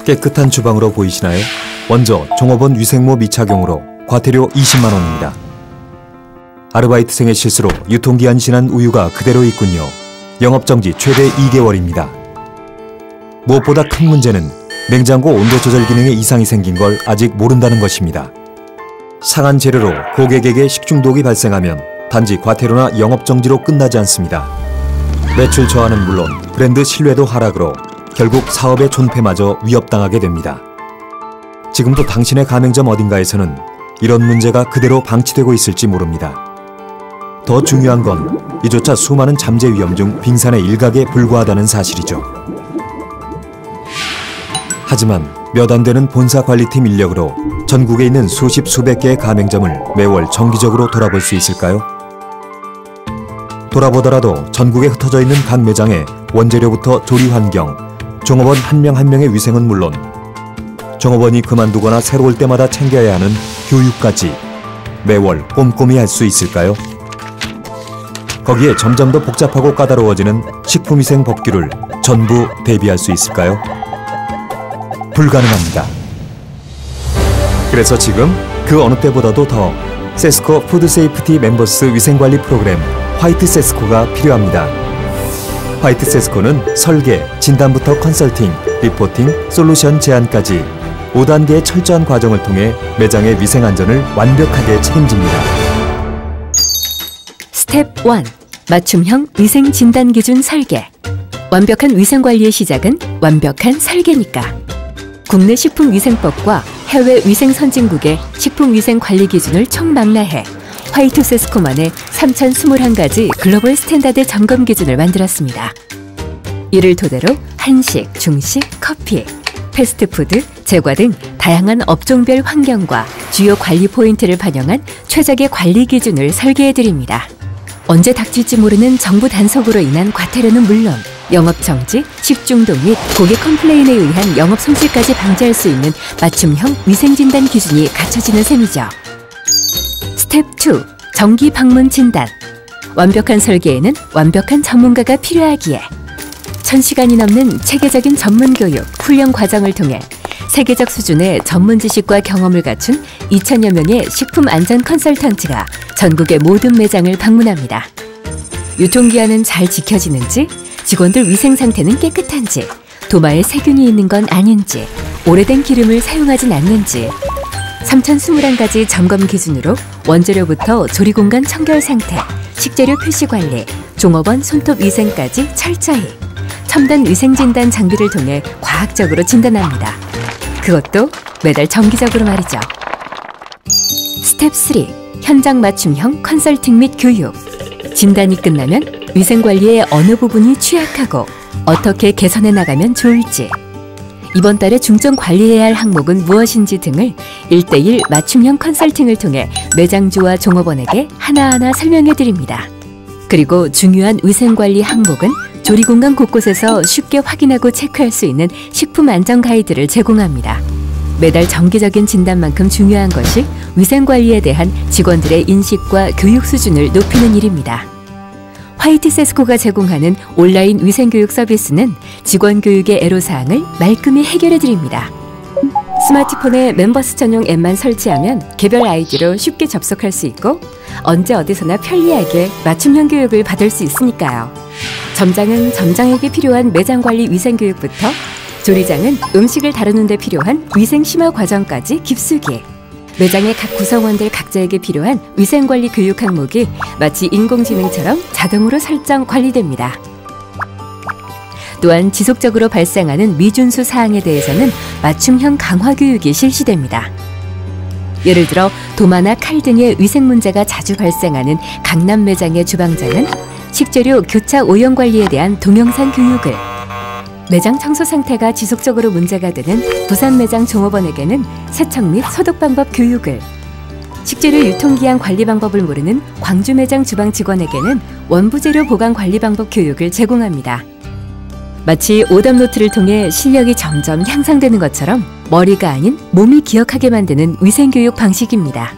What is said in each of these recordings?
깨끗한 주방으로 보이시나요? 먼저 종업원 위생모 미착용으로 과태료 20만 원입니다. 아르바이트생의 실수로 유통기한 지난 우유가 그대로 있군요. 영업정지 최대 2개월입니다. 무엇보다 큰 문제는 냉장고 온도 조절 기능에 이상이 생긴 걸 아직 모른다는 것입니다. 상한 재료로 고객에게 식중독이 발생하면 단지 과태료나 영업정지로 끝나지 않습니다. 매출 저하는 물론 브랜드 신뢰도 하락으로 결국 사업의 존폐마저 위협당하게 됩니다. 지금도 당신의 가맹점 어딘가에서는 이런 문제가 그대로 방치되고 있을지 모릅니다. 더 중요한 건 이조차 수많은 잠재 위험 중 빙산의 일각에 불과하다는 사실이죠. 하지만 몇 안 되는 본사 관리팀 인력으로 전국에 있는 수십 수백 개의 가맹점을 매월 정기적으로 돌아볼 수 있을까요? 돌아보더라도 전국에 흩어져 있는 각 매장의 원재료부터 조리 환경, 종업원 한 명 한 명의 위생은 물론 종업원이 그만두거나 새로 올 때마다 챙겨야 하는 교육까지 매월 꼼꼼히 할 수 있을까요? 거기에 점점 더 복잡하고 까다로워지는 식품위생 법규를 전부 대비할 수 있을까요? 불가능합니다. 그래서 지금 그 어느 때보다도 더 세스코 푸드세이프티 멤버스 위생관리 프로그램 화이트 세스코가 필요합니다. 화이트 세스코는 설계, 진단부터 컨설팅, 리포팅, 솔루션 제안까지 5단계의 철저한 과정을 통해 매장의 위생 안전을 완벽하게 책임집니다. 스텝 1. 맞춤형 위생 진단 기준 설계. 완벽한 위생 관리의 시작은 완벽한 설계니까. 국내 식품위생법과 해외 위생 선진국의 식품위생 관리 기준을 총망라해 화이트 세스코만의 3,021가지 글로벌 스탠다드 점검 기준을 만들었습니다. 이를 토대로 한식, 중식, 커피, 패스트푸드, 제과 등 다양한 업종별 환경과 주요 관리 포인트를 반영한 최적의 관리 기준을 설계해드립니다. 언제 닥칠지 모르는 정부 단속으로 인한 과태료는 물론 영업정지, 식중독 및 고객 컴플레인에 의한 영업 손실까지 방지할 수 있는 맞춤형 위생진단 기준이 갖춰지는 셈이죠. 스텝 2. 정기 방문 진단. 완벽한 설계에는 완벽한 전문가가 필요하기에 1,000시간이 넘는 체계적인 전문 교육, 훈련 과정을 통해 세계적 수준의 전문 지식과 경험을 갖춘 2,000여 명의 식품 안전 컨설턴트가 전국의 모든 매장을 방문합니다. 유통기한은 잘 지켜지는지, 직원들 위생 상태는 깨끗한지, 도마에 세균이 있는 건 아닌지, 오래된 기름을 사용하진 않는지 3,021가지 점검 기준으로 원재료부터 조리공간 청결 상태, 식재료 표시 관리, 종업원 손톱 위생까지 철저히 첨단 위생진단 장비를 통해 과학적으로 진단합니다. 그것도 매달 정기적으로 말이죠. 스텝 3. 현장 맞춤형 컨설팅 및 교육. 진단이 끝나면 위생관리의 어느 부분이 취약하고 어떻게 개선해 나가면 좋을지, 이번 달에 중점 관리해야 할 항목은 무엇인지 등을 1:1 맞춤형 컨설팅을 통해 매장주와 종업원에게 하나하나 설명해 드립니다. 그리고 중요한 위생관리 항목은 조리공간 곳곳에서 쉽게 확인하고 체크할 수 있는 식품 안전 가이드를 제공합니다. 매달 정기적인 진단만큼 중요한 것이 위생관리에 대한 직원들의 인식과 교육 수준을 높이는 일입니다. 화이트 세스코가 제공하는 온라인 위생교육 서비스는 직원 교육의 애로사항을 말끔히 해결해드립니다. 스마트폰에 멤버스 전용 앱만 설치하면 개별 아이디로 쉽게 접속할 수 있고 언제 어디서나 편리하게 맞춤형 교육을 받을 수 있으니까요. 점장은 점장에게 필요한 매장관리 위생교육부터 조리장은 음식을 다루는 데 필요한 위생 심화 과정까지 깊숙이 매장의 각 구성원들 각자에게 필요한 위생관리 교육 항목이 마치 인공지능처럼 자동으로 설정 관리됩니다. 또한 지속적으로 발생하는 미준수 사항에 대해서는 맞춤형 강화 교육이 실시됩니다. 예를 들어 도마나 칼 등의 위생 문제가 자주 발생하는 강남 매장의 주방장은 식재료 교차 오염 관리에 대한 동영상 교육을, 매장 청소 상태가 지속적으로 문제가 되는 부산 매장 종업원에게는 세척 및 소독 방법 교육을, 식재료 유통기한 관리 방법을 모르는 광주 매장 주방 직원에게는 원부재료 보관 관리 방법 교육을 제공합니다. 마치 오답노트를 통해 실력이 점점 향상되는 것처럼 머리가 아닌 몸이 기억하게 만드는 위생교육 방식입니다.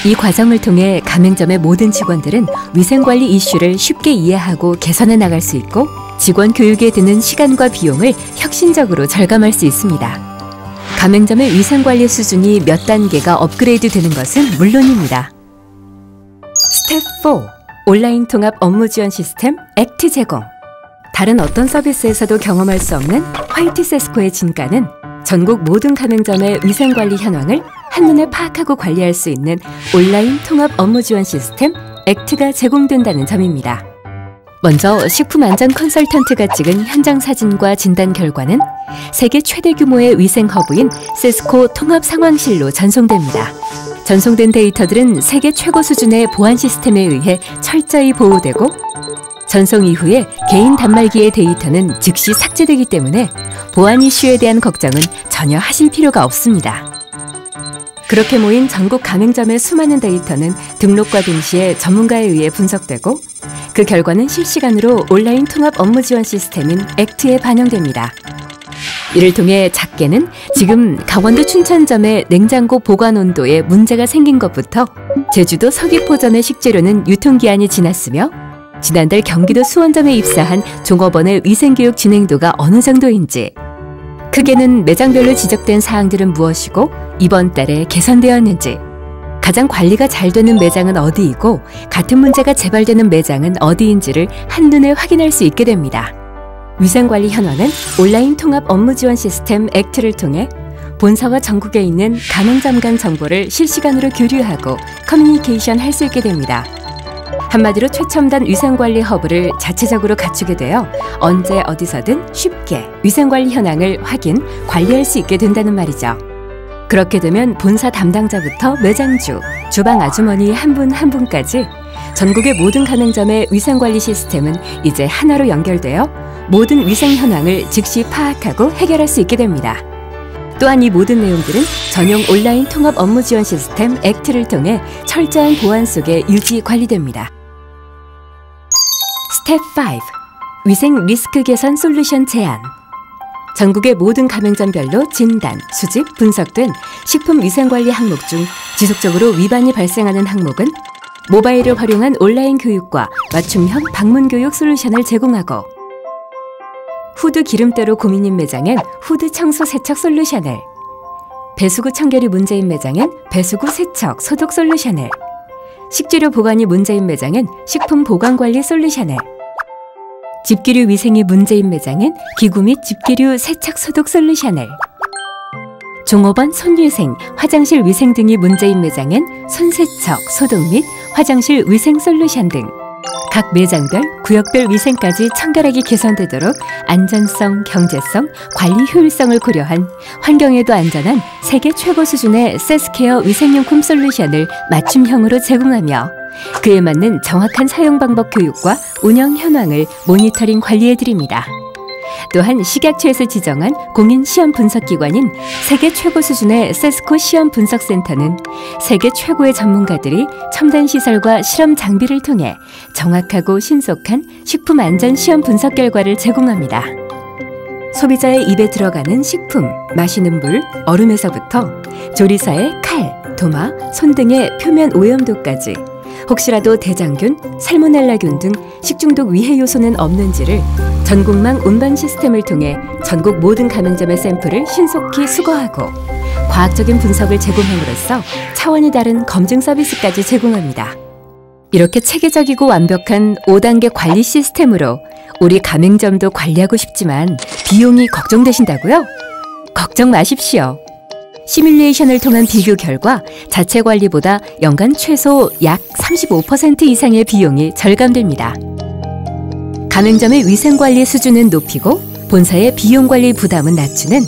이 과정을 통해 가맹점의 모든 직원들은 위생관리 이슈를 쉽게 이해하고 개선해 나갈 수 있고 직원 교육에 드는 시간과 비용을 혁신적으로 절감할 수 있습니다. 가맹점의 위생관리 수준이 몇 단계가 업그레이드 되는 것은 물론입니다. 스텝 4. 온라인 통합 업무 지원 시스템 액트 제공. 다른 어떤 서비스에서도 경험할 수 없는 화이트 세스코의 진가는 전국 모든 가맹점의 위생관리 현황을 한눈에 파악하고 관리할 수 있는 온라인 통합 업무 지원 시스템 액트가 제공된다는 점입니다. 먼저 식품안전 컨설턴트가 찍은 현장 사진과 진단 결과는 세계 최대 규모의 위생 허브인 세스코 통합 상황실로 전송됩니다. 전송된 데이터들은 세계 최고 수준의 보안 시스템에 의해 철저히 보호되고 전송 이후에 개인 단말기의 데이터는 즉시 삭제되기 때문에 보안 이슈에 대한 걱정은 전혀 하실 필요가 없습니다. 그렇게 모인 전국 가맹점의 수많은 데이터는 등록과 동시에 전문가에 의해 분석되고 그 결과는 실시간으로 온라인 통합 업무 지원 시스템인 액트에 반영됩니다. 이를 통해 작게는 지금 강원도 춘천점의 냉장고 보관 온도에 문제가 생긴 것부터 제주도 서귀포점의 식재료는 유통기한이 지났으며 지난달 경기도 수원점에 입사한 종업원의 위생교육 진행도가 어느 정도인지, 크게는 매장별로 지적된 사항들은 무엇이고 이번 달에 개선되었는지, 가장 관리가 잘 되는 매장은 어디이고 같은 문제가 재발되는 매장은 어디인지를 한눈에 확인할 수 있게 됩니다. 위생관리 현황은 온라인 통합 업무 지원 시스템 액트를 통해 본사와 전국에 있는 가맹점 간 정보를 실시간으로 교류하고 커뮤니케이션 할 수 있게 됩니다. 한마디로 최첨단 위생관리 허브를 자체적으로 갖추게 되어 언제 어디서든 쉽게 위생관리 현황을 확인, 관리할 수 있게 된다는 말이죠. 그렇게 되면 본사 담당자부터 매장주, 주방 아주머니 한 분 한 분까지 전국의 모든 가맹점의 위생관리 시스템은 이제 하나로 연결되어 모든 위생 현황을 즉시 파악하고 해결할 수 있게 됩니다. 또한 이 모든 내용들은 전용 온라인 통합 업무 지원 시스템 액트를 통해 철저한 보안 속에 유지 관리됩니다. 스텝 5. 위생 리스크 개선 솔루션 제안. 전국의 모든 가맹점별로 진단, 수집, 분석된 식품 위생관리 항목 중 지속적으로 위반이 발생하는 항목은 모바일을 활용한 온라인 교육과 맞춤형 방문 교육 솔루션을 제공하고, 후드 기름때로 고민인 매장엔 후드 청소 세척 솔루션을, 배수구 청결이 문제인 매장엔 배수구 세척 소독 솔루션을, 식재료 보관이 문제인 매장엔 식품 보관관리 솔루션을, 집기류 위생이 문제인 매장엔 기구 및 집기류 세척 소독 솔루션을, 종업원 손위생, 화장실 위생 등이 문제인 매장엔 손세척, 소독 및 화장실 위생 솔루션 등 각 매장별, 구역별 위생까지 청결하게 개선되도록 안전성, 경제성, 관리 효율성을 고려한 환경에도 안전한 세계 최고 수준의 세스케어 위생용품 솔루션을 맞춤형으로 제공하며 그에 맞는 정확한 사용 방법 교육과 운영 현황을 모니터링 관리해드립니다. 또한 식약처에서 지정한 공인 시험 분석기관인 세계 최고 수준의 세스코 시험 분석센터는 세계 최고의 전문가들이 첨단 시설과 실험 장비를 통해 정확하고 신속한 식품 안전 시험 분석 결과를 제공합니다. 소비자의 입에 들어가는 식품, 마시는 물, 얼음에서부터 조리사의 칼, 도마, 손 등의 표면 오염도까지 혹시라도 대장균, 살모넬라균 등 식중독 위해 요소는 없는지를 전국망 운반 시스템을 통해 전국 모든 가맹점의 샘플을 신속히 수거하고 과학적인 분석을 제공함으로써 차원이 다른 검증 서비스까지 제공합니다. 이렇게 체계적이고 완벽한 5단계 관리 시스템으로 우리 가맹점도 관리하고 싶지만 비용이 걱정되신다고요? 걱정 마십시오. 시뮬레이션을 통한 비교 결과 자체 관리보다 연간 최소 약 35% 이상의 비용이 절감됩니다. 가맹점의 위생관리 수준은 높이고 본사의 비용관리 부담은 낮추는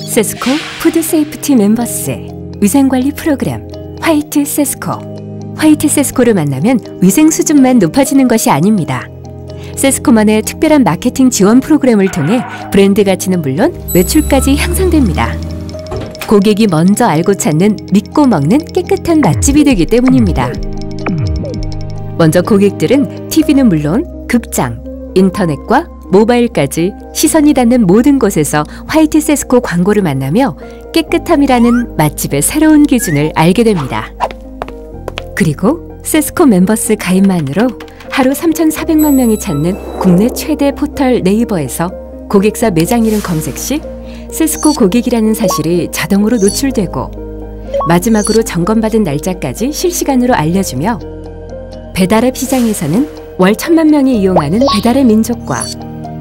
세스코 푸드 세이프티 멤버스 위생관리 프로그램 화이트 세스코. 화이트 세스코를 만나면 위생 수준만 높아지는 것이 아닙니다. 세스코만의 특별한 마케팅 지원 프로그램을 통해 브랜드 가치는 물론 매출까지 향상됩니다. 고객이 먼저 알고 찾는 믿고 먹는 깨끗한 맛집이 되기 때문입니다. 먼저 고객들은 TV는 물론 극장, 인터넷과 모바일까지 시선이 닿는 모든 곳에서 화이트 세스코 광고를 만나며 깨끗함이라는 맛집의 새로운 기준을 알게 됩니다. 그리고 세스코 멤버스 가입만으로 하루 3,400만 명이 찾는 국내 최대 포털 네이버에서 고객사 매장 이름 검색 시 세스코 고객이라는 사실이 자동으로 노출되고 마지막으로 점검받은 날짜까지 실시간으로 알려주며 배달앱 시장에서는 월 1000만 명이 이용하는 배달의 민족과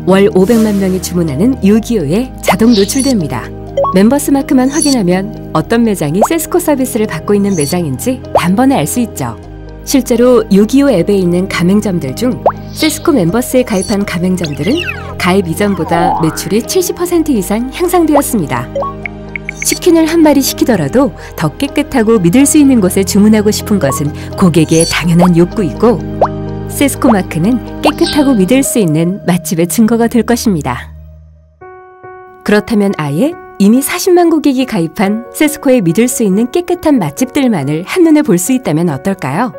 월 500만 명이 주문하는 요기요에 자동 노출됩니다. 멤버스 마크만 확인하면 어떤 매장이 세스코 서비스를 받고 있는 매장인지 단번에 알 수 있죠. 실제로 요기요 앱에 있는 가맹점들 중 세스코 멤버스에 가입한 가맹점들은 가입 이전보다 매출이 70% 이상 향상되었습니다. 치킨을 한 마리 시키더라도 더 깨끗하고 믿을 수 있는 곳에 주문하고 싶은 것은 고객의 당연한 욕구이고 세스코 마크는 깨끗하고 믿을 수 있는 맛집의 증거가 될 것입니다. 그렇다면 아예 이미 40만 고객이 가입한 세스코에 믿을 수 있는 깨끗한 맛집들만을 한눈에 볼 수 있다면 어떨까요?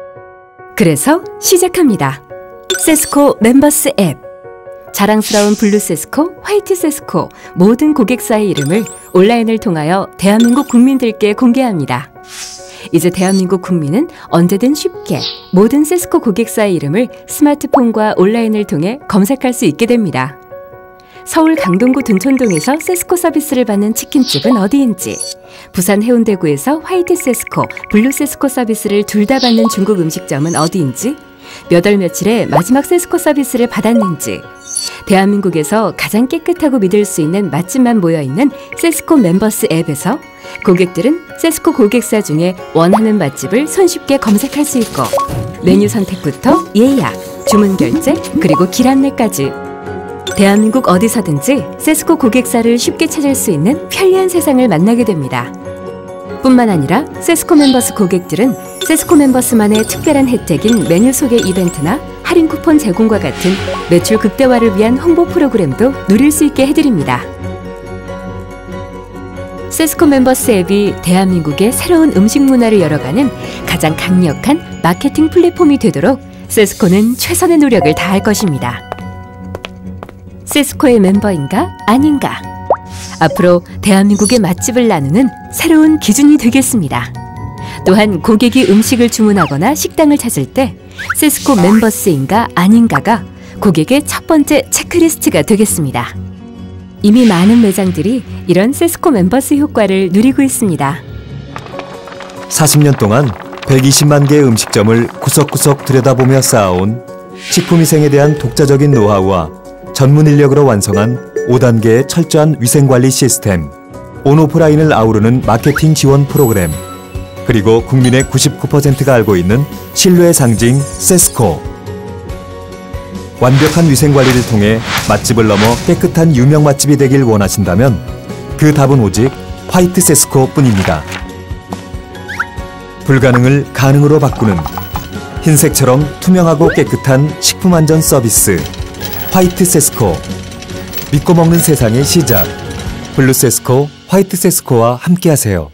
그래서 시작합니다. 세스코 멤버스 앱. 자랑스러운 블루 세스코, 화이트 세스코 모든 고객사의 이름을 온라인을 통하여 대한민국 국민들께 공개합니다. 이제 대한민국 국민은 언제든 쉽게 모든 세스코 고객사의 이름을 스마트폰과 온라인을 통해 검색할 수 있게 됩니다. 서울 강동구 둔촌동에서 세스코 서비스를 받는 치킨집은 어디인지, 부산 해운대구에서 화이트 세스코, 블루 세스코 서비스를 둘 다 받는 중국 음식점은 어디인지, 몇 월 며칠에 마지막 세스코 서비스를 받았는지, 대한민국에서 가장 깨끗하고 믿을 수 있는 맛집만 모여있는 세스코 멤버스 앱에서 고객들은 세스코 고객사 중에 원하는 맛집을 손쉽게 검색할 수 있고 메뉴 선택부터 예약, 주문 결제, 그리고 길 안내까지 대한민국 어디서든지 세스코 고객사를 쉽게 찾을 수 있는 편리한 세상을 만나게 됩니다. 뿐만 아니라 세스코 멤버스 고객들은 세스코 멤버스만의 특별한 혜택인 메뉴 소개 이벤트나 할인 쿠폰 제공과 같은 매출 극대화를 위한 홍보 프로그램도 누릴 수 있게 해드립니다. 세스코 멤버스 앱이 대한민국의 새로운 음식 문화를 열어가는 가장 강력한 마케팅 플랫폼이 되도록 세스코는 최선의 노력을 다할 것입니다. 세스코의 멤버인가 아닌가? 앞으로 대한민국의 맛집을 나누는 새로운 기준이 되겠습니다. 또한 고객이 음식을 주문하거나 식당을 찾을 때 세스코 멤버스인가 아닌가가 고객의 첫 번째 체크리스트가 되겠습니다. 이미 많은 매장들이 이런 세스코 멤버스 효과를 누리고 있습니다. 40년 동안 120만 개의 음식점을 구석구석 들여다보며 쌓아온 식품위생에 대한 독자적인 노하우와 전문 인력으로 완성한 5단계의 철저한 위생관리 시스템, 온오프라인을 아우르는 마케팅 지원 프로그램, 그리고 국민의 99%가 알고 있는 신뢰의 상징 세스코. 완벽한 위생관리를 통해 맛집을 넘어 깨끗한 유명 맛집이 되길 원하신다면 그 답은 오직 화이트 세스코 뿐입니다. 불가능을 가능으로 바꾸는 흰색처럼 투명하고 깨끗한 식품안전 서비스 화이트 세스코. 믿고 먹는 세상의 시작. 블루 세스코, 화이트 세스코와 함께하세요.